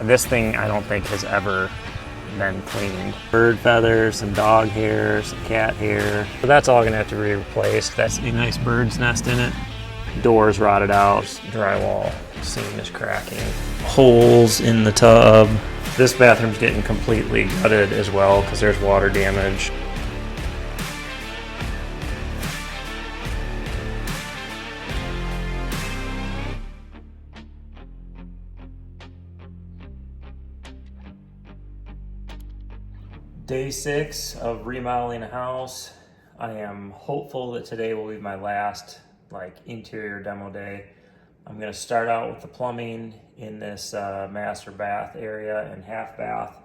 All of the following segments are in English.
This thing I don't think has ever been cleaned. Bird feathers, some dog hair, some cat hair. So that's all gonna have to be replaced. That's a nice bird's nest in it. Doors rotted out, drywall seam is cracking. Holes in the tub. This bathroom's getting completely gutted as well because there's water damage. Day 6 of remodeling a house. I am hopeful that today will be my last interior demo day. I'm gonna start out with the plumbing in this master bath area and half bath,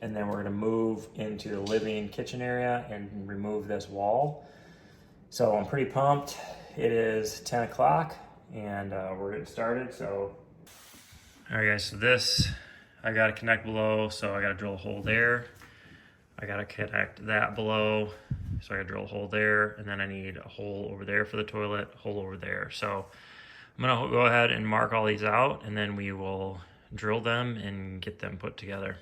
and then we're gonna move into the living kitchen area and remove this wall. So I'm pretty pumped. It is 10 o'clock and we're getting started. So, all right guys, so this, I gotta connect below, so I gotta drill a hole there. I gotta connect that below, so I gotta drill a hole there, and then I need a hole over there for the toilet, a hole over there. So I'm gonna go ahead and mark all these out, and then we will drill them and get them put together.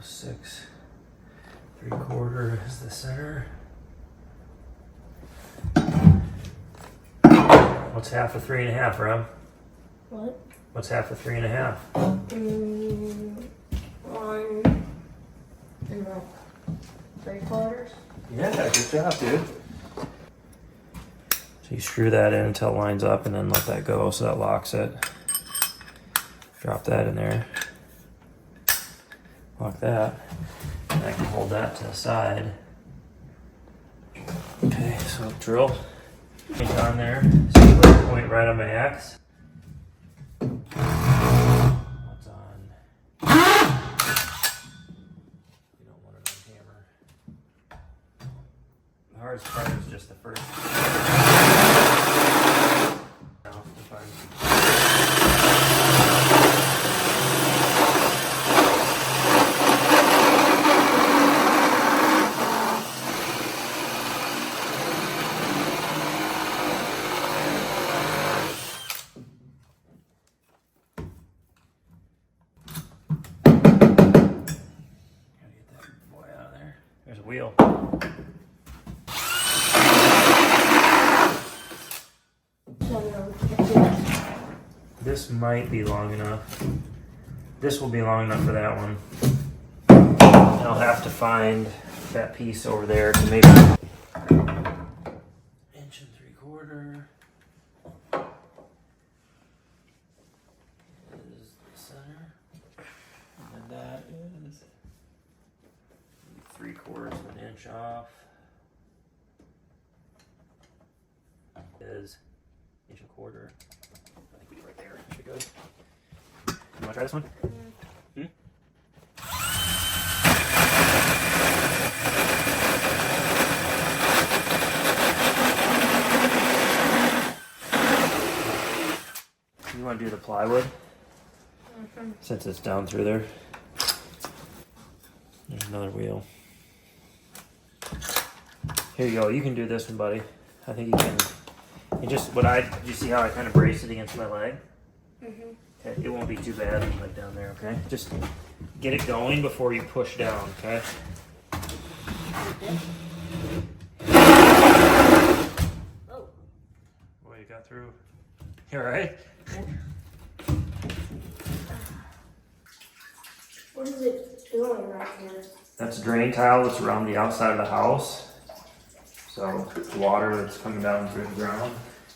6 3/4 is the center. What's half of 3 1/2, Rob? What? What's half of 3 1/2? 1 3/4. Yeah, good job, dude. So you screw that in until it lines up and then let that go so that locks it. Drop that in there. Lock that. And I can hold that to the side. Okay, so drill. Point on there. So point right on my axe. What's on? You don't want it on camera. The hardest part is just the first. Now, if I'm There's a wheel. This might be long enough. This will be long enough for that one. And I'll have to find that piece over there to maybe 1 3/4 is the center. And then that is 3/4 of an inch off. Is 1 1/4. I think we do right there. Should be good. You want to try this one? Hmm? You want to do the plywood? Since it's down through there. There's another wheel. Here you go. You can do this one, buddy. I think you can. You see how I kind of brace it against my leg? Mm-hmm. Okay, it won't be too bad like down there, okay? Just get it going before you push down, okay? Oh. Boy, you got through. You alright? Yeah. What is it doing right here? That's a drain tile that's around the outside of the house. So water that's coming down through the ground,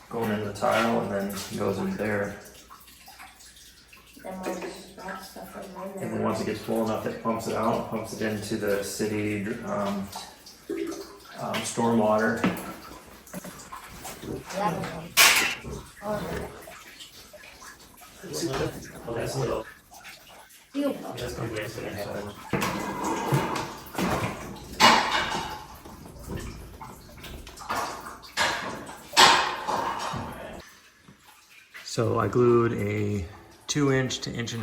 going into the tile, and then goes in there. Then we'll just wrap stuff in there. And then once it gets full enough, it pumps it out, pumps it into the city stormwater. Oh, that's a little. That's going to be inside. So I glued a 2-inch to 1.5 inch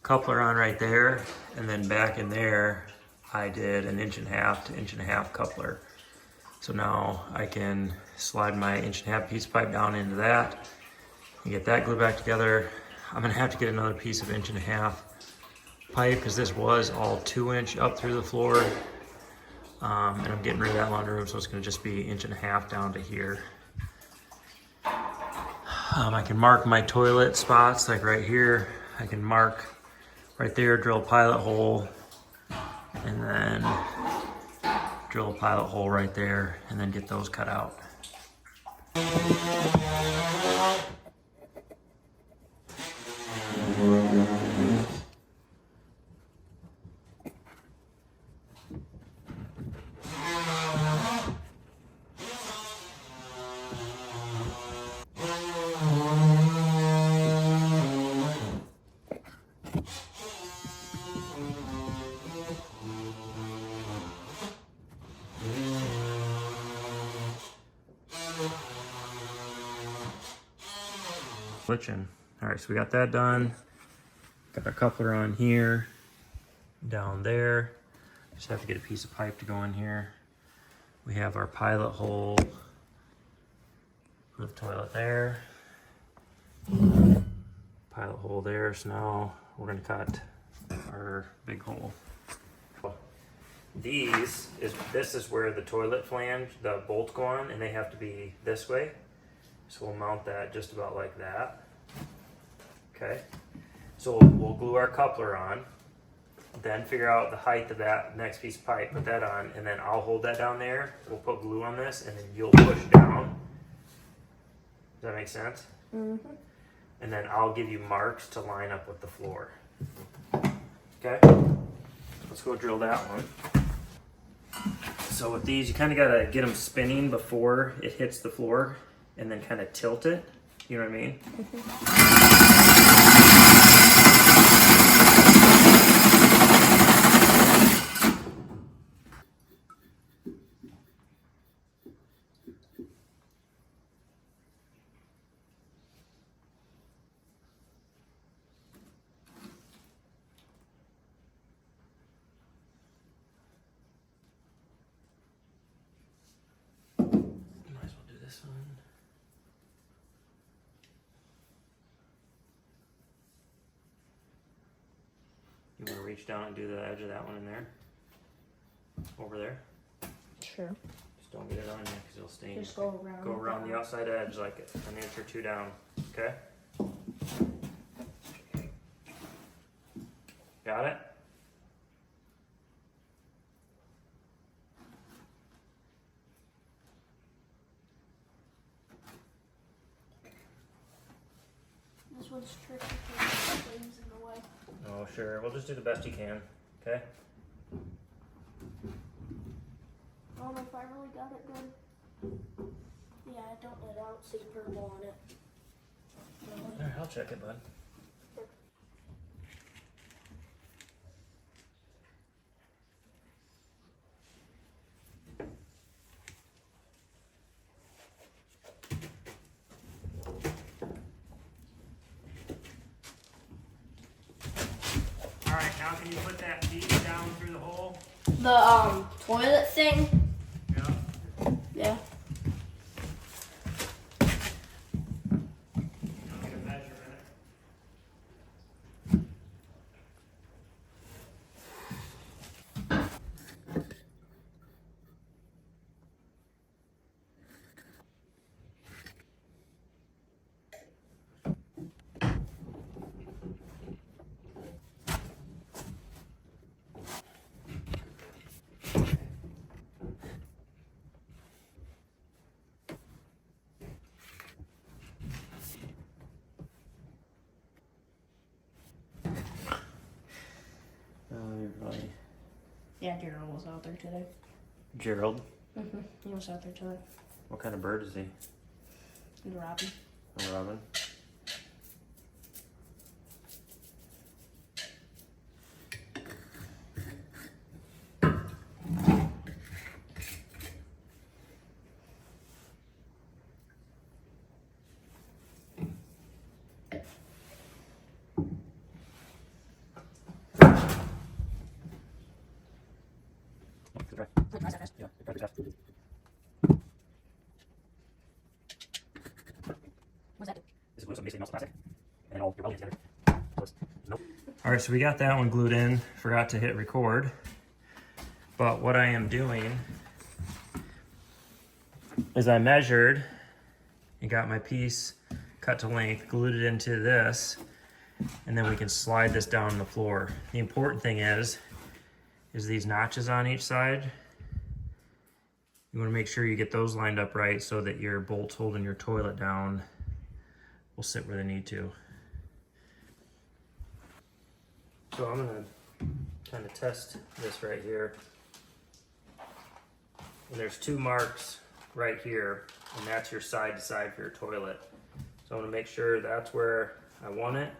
coupler on right there, and then back in there I did an 1.5 inch to 1.5 inch coupler. So now I can slide my 1.5 inch piece of pipe down into that, You get that glued back together. I'm gonna have to get another piece of 1.5 inch pipe because this was all 2 inch up through the floor. And I'm getting rid of that laundry room, so it's gonna just be 1.5 inch down to here. I can mark my toilet spots, like right here. I can mark right there, drill a pilot hole, and then drill a pilot hole right there, and then get those cut out. Switching. All right, so we got that done. Got our coupler on here, down there. Just have to get a piece of pipe to go in here. We have our pilot hole for the toilet there. Pilot hole there, so now we're gonna cut our big hole. This is where the toilet flange, the bolts go on, and they have to be this way. So we'll mount that just about like that. Okay. So we'll glue our coupler on, then figure out the height of that next piece of pipe, put that on, and then I'll hold that down there. We'll put glue on this, and then you'll push down. Does that make sense? Mm-hmm. And then I'll give you marks to line up with the floor. Okay? Let's go drill that one. So with these, you kind of got to get them spinning before it hits the floor, and then kind of tilt it. You know what I mean? Might as well do this one. You want to reach down and do the edge of that one in there? Over there? Sure. Just don't get it on you because it'll stain. Just go around. Go around the outside edge like an inch or two down. Okay? Got it? This one's tricky because the flames in the way. Oh, sure. We'll just do the best you can. Okay? I don't know if I really got it good. Yeah, I don't see purple on it. Alright, I'll check it, bud. Alright, now can you put that piece down through the hole? The toilet thing? Yeah. Yeah. I'll get a measure in it. Everybody. Yeah, Gerald was out there today. Gerald? Mm-hmm. He was out there today. What kind of bird is he? And Robin. A robin? What's that do? This is basically melts plastic, and all your welding together. Nope. All right, so we got that one glued in. Forgot to hit record. But what I am doing is I measured and got my piece cut to length, glued it into this, and then we can slide this down the floor. The important thing is these notches on each side. You want to make sure you get those lined up right so that your bolts holding your toilet down will sit where they need to. So I'm going to kind of test this right here. And there's 2 marks right here, and that's your side to side for your toilet. So I'm going to make sure that's where I want it.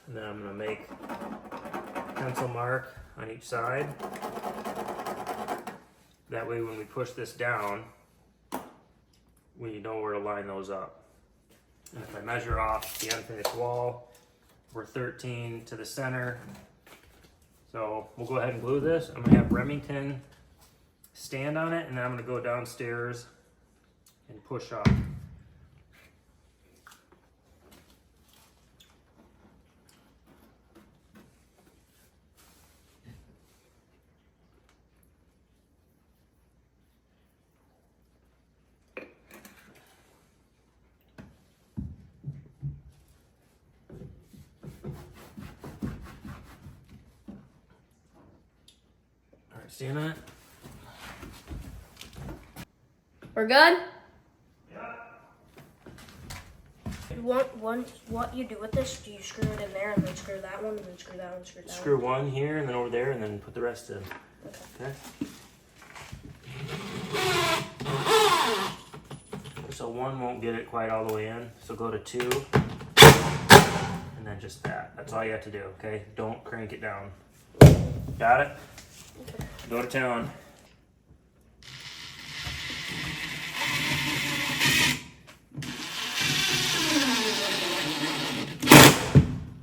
And then I'm going to make a pencil mark on each side. That way when we push this down, we know where to line those up. And if I measure off the unfinished wall, we're 13 to the center. So we'll go ahead and glue this. I'm gonna have Remington stand on it, and then I'm gonna go downstairs and push up. Seeing that? We're good? Yeah. What you do with this, do you screw it in there and then screw that one and then screw that one, screw that one? Screw one here and then over there and then put the rest in. Okay. So 1 won't get it quite all the way in. So go to 2 and then just that. That's all you have to do, okay? Don't crank it down. Got it? Okay. Go to town.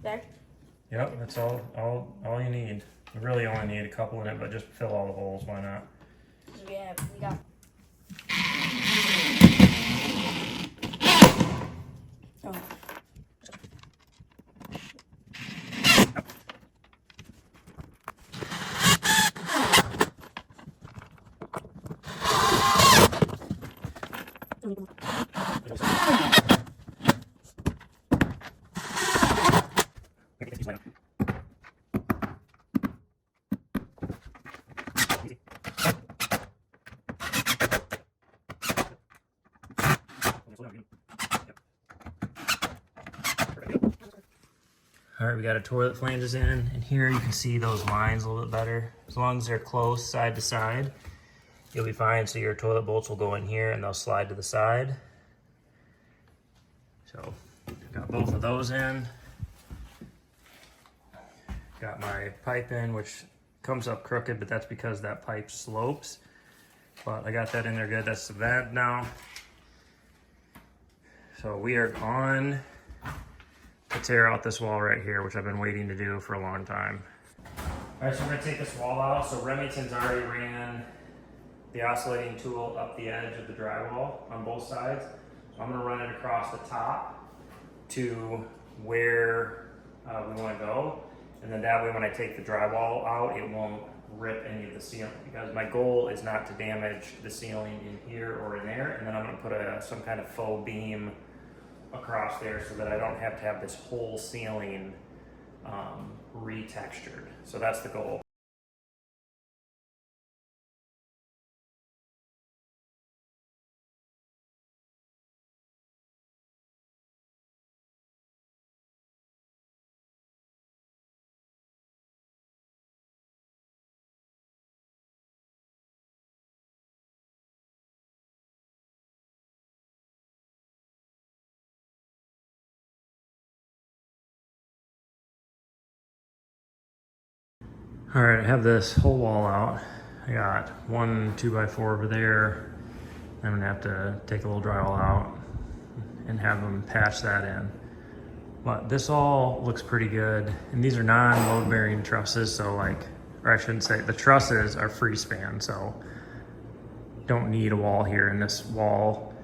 There? Yep, that's all you need. You really only need a couple in it, but just fill all the holes, why not? Yeah, we got. Oh. All right, we got our toilet flanges in, and here you can see those lines a little bit better. As long as they're close side to side, you'll be fine. So your toilet bolts will go in here and they'll slide to the side. So got both of those in. Got my pipe in, which comes up crooked, but that's because that pipe slopes. But I got that in there good. That's the vent now. So we are on to tear out this wall right here, which I've been waiting to do for a long time. All right, so we're gonna take this wall out. So Remington's already ran the oscillating tool up the edge of the drywall on both sides. So I'm gonna run it across the top to where we wanna go. And then that way when I take the drywall out, it won't rip any of the ceiling, because my goal is not to damage the ceiling in here or in there. And then I'm gonna put some kind of faux beam across there so that I don't have to have this whole ceiling retextured. So that's the goal. All right, I have this whole wall out. I got 1 2x4 over there. I'm gonna have to take a little drywall out and have them patch that in. But this all looks pretty good. And these are non-load bearing trusses, so or I shouldn't say, the trusses are free span, so don't need a wall here. And this wall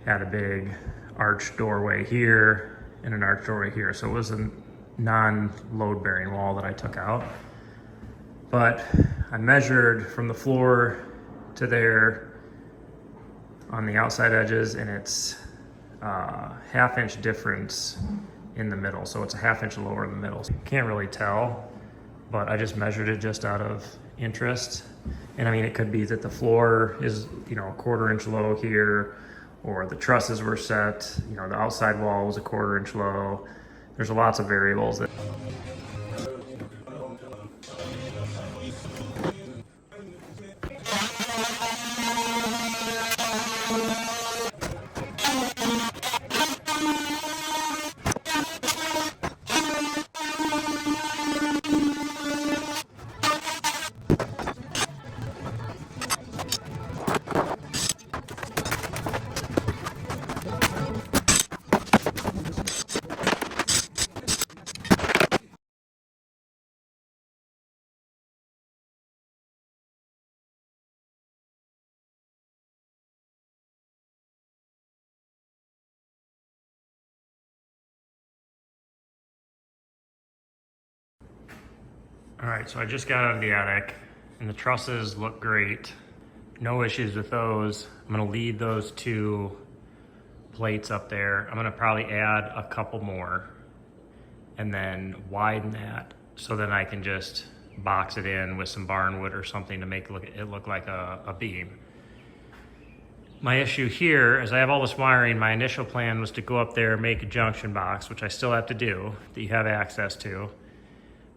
had a big arch doorway here and an arch doorway here. So it was a non-load bearing wall that I took out. But I measured from the floor to there on the outside edges, and it's half-inch difference in the middle. So it's a half-inch lower in the middle. So can't really tell, but I just measured it just out of interest. And I mean, it could be that the floor is, you know, a 1/4 inch low here, or the trusses were set, you know, the outside wall was a 1/4 inch low. There's lots of variables that All right, so I just got out of the attic and the trusses look great. No issues with those. I'm gonna leave those 2 plates up there. I'm gonna probably add a couple more and then widen that so then I can just box it in with some barnwood or something to make it look like a beam. My issue here is I have all this wiring. My initial plan was to go up there and make a junction box, which I still have to do, that you have access to.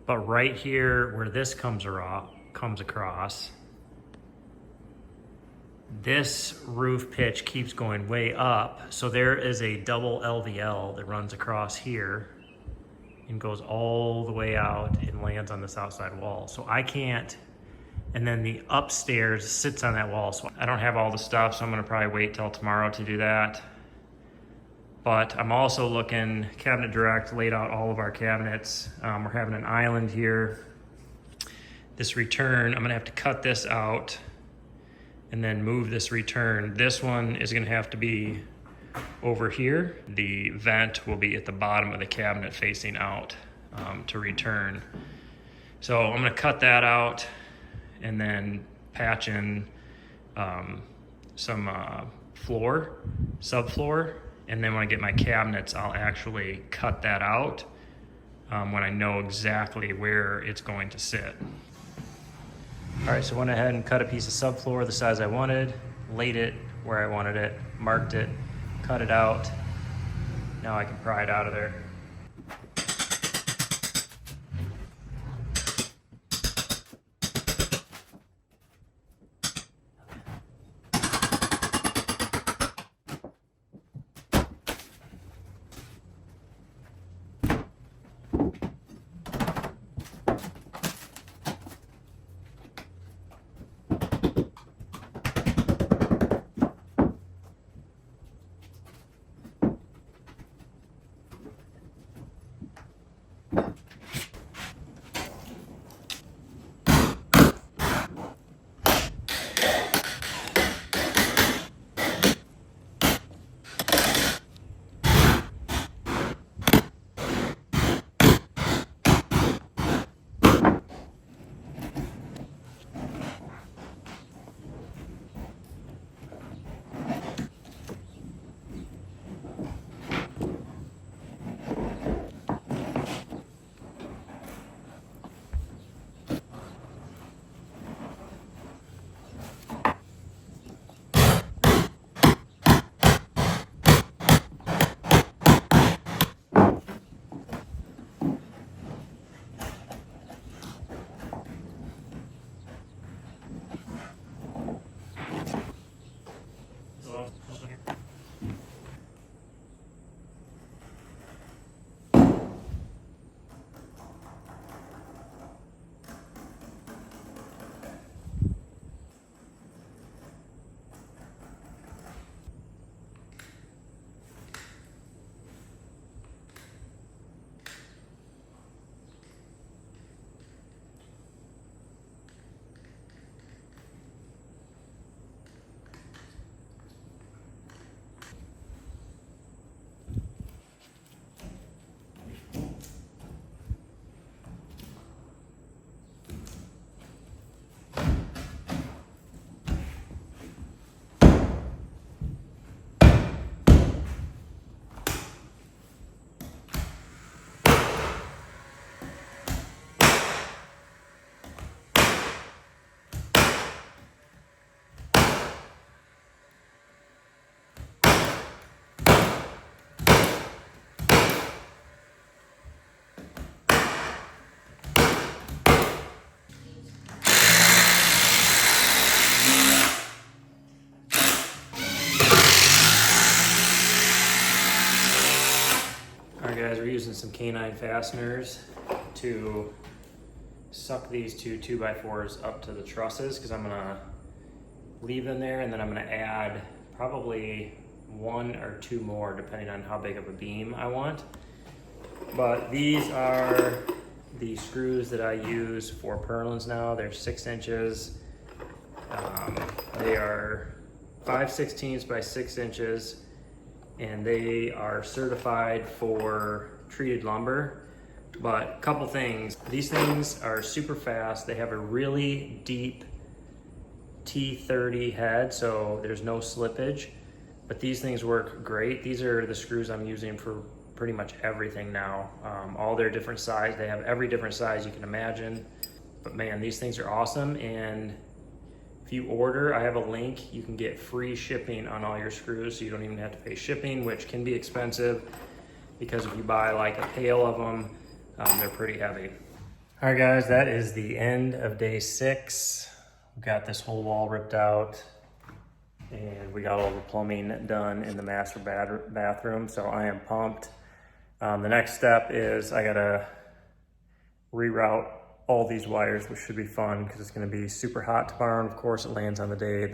But right here where this comes across, this roof pitch keeps going way up. So there is a double LVL that runs across here and goes all the way out and lands on this outside wall. So I can't, and then the upstairs sits on that wall. So I don't have all the stuff, so I'm gonna probably wait till tomorrow to do that. But I'm also looking, Cabinet Direct laid out all of our cabinets. We're having an island here. This return, I'm gonna have to cut this out and then move this return. This one is gonna have to be over here. The vent will be at the bottom of the cabinet facing out to return. So I'm gonna cut that out and then patch in some floor, subfloor. And then when I get my cabinets, I'll actually cut that out when I know exactly where it's going to sit. All right, so I went ahead and cut a piece of subfloor the size I wanted, laid it where I wanted it, marked it, cut it out. Now I can pry it out of there. guys, we're using some canine fasteners to suck these two 2x4s up to the trusses, because I'm gonna leave them there, and then I'm gonna add probably 1 or 2 more depending on how big of a beam I want. But these are the screws that I use for purlins now. They're 6 inches. They are 5/16 by 6 inches, and they are certified for treated lumber. But a couple things, these things are super fast. They have a really deep T30 head, so there's no slippage, but these things work great. These are the screws I'm using for pretty much everything now. All their different size, they have every different size you can imagine. But man, these things are awesome, and if you order, I have a link, you can get free shipping on all your screws, so you don't even have to pay shipping, which can be expensive because if you buy like a pail of them, they're pretty heavy. All right guys, that is the end of day 6. We got this whole wall ripped out, and we got all the plumbing done in the master bathroom, so I am pumped. The next step is I gotta reroute all these wires, which should be fun because it's gonna be super hot tomorrow, and of course it lands on the day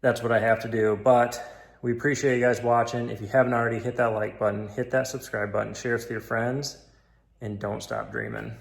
that's what I have to do. But we appreciate you guys watching. If you haven't already, hit that like button, hit that subscribe button, share it with your friends, and don't stop dreaming.